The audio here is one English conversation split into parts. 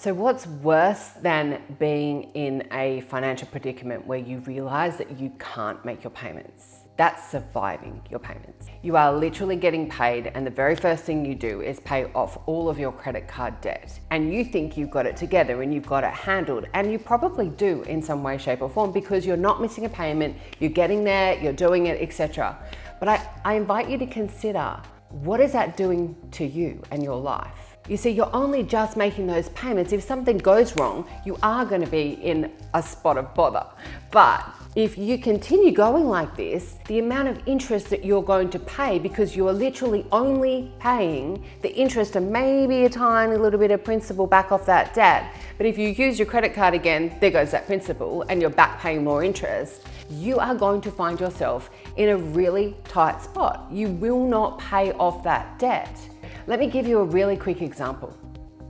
So what's worse than being in a financial predicament where you realize that you can't make your payments? That's surviving your payments. You are literally getting paid and the very first thing you do is pay off all of your credit card debt. And you think you've got it together and you've got it handled, and you probably do in some way, shape or form, because you're not missing a payment, you're getting there, you're doing it, etc. But I invite you to consider, what is that doing to you and your life? You see, you're only just making those payments. If something goes wrong, you are going to be in a spot of bother. But if you continue going like this, the amount of interest that you're going to pay, because you are literally only paying the interest and maybe a tiny little bit of principal back off that debt. But if you use your credit card again, there goes that principal and you're back paying more interest. You are going to find yourself in a really tight spot. You will not pay off that debt. Let me give you a really quick example.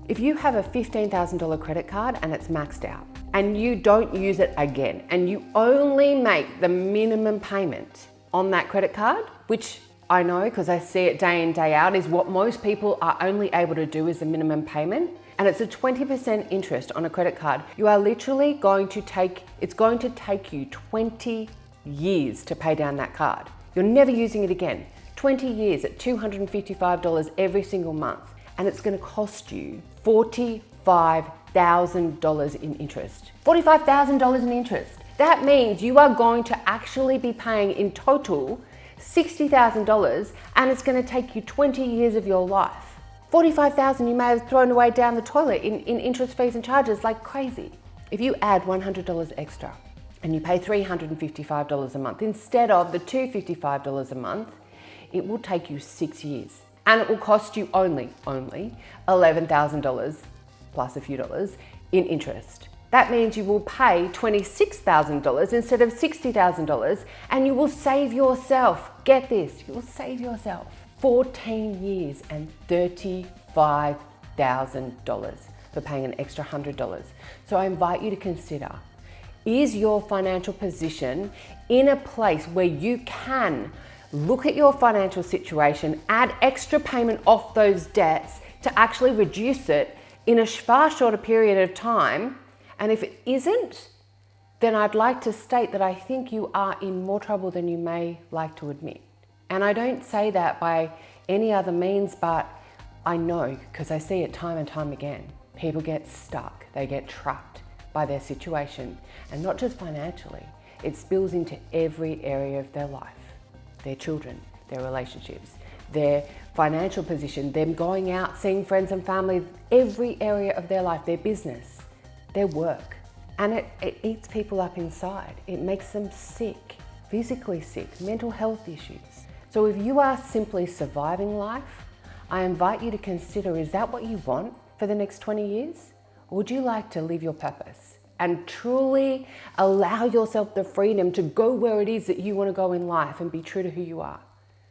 If you have a $15,000 credit card and it's maxed out and you don't use it again and you only make the minimum payment on that credit card, which I know because I see it day in, day out, is what most people are only able to do is the minimum payment, and it's a 20% interest on a credit card, you are literally it's going to take you 20 years to pay down that card. You're never using it again. 20 years at $255 every single month, and it's going to cost you $45,000 in interest. $45,000 in interest. That means you are going to actually be paying in total $60,000, and it's going to take you 20 years of your life. $45,000 you may have thrown away down the toilet in interest, fees and charges like crazy. If you add $100 extra and you pay $355 a month instead of the $255 a month, it will take you 6 years, and it will cost you only $11,000 plus a few dollars in interest. That means you will pay $26,000 instead of $60,000, and you will save yourself, get this, you will save yourself 14 years and $35,000 for paying an extra $100. So I invite you to consider, is your financial position in a place where you can look at your financial situation, add extra payment off those debts to actually reduce it in a far shorter period of time? And if it isn't, then I'd like to state that I think you are in more trouble than you may like to admit. And I don't say that by any other means, but I know, because I see it time and time again. People get stuck, they get trapped by their situation, and not just financially, it spills into every area of their life. Their children, their relationships, their financial position, them going out, seeing friends and family, every area of their life, their business, their work. And it eats people up inside. It makes them sick, physically sick, mental health issues. So if you are simply surviving life, I invite you to consider, is that what you want for the next 20 years? Or would you like to live your purpose and truly allow yourself the freedom to go where it is that you want to go in life and be true to who you are?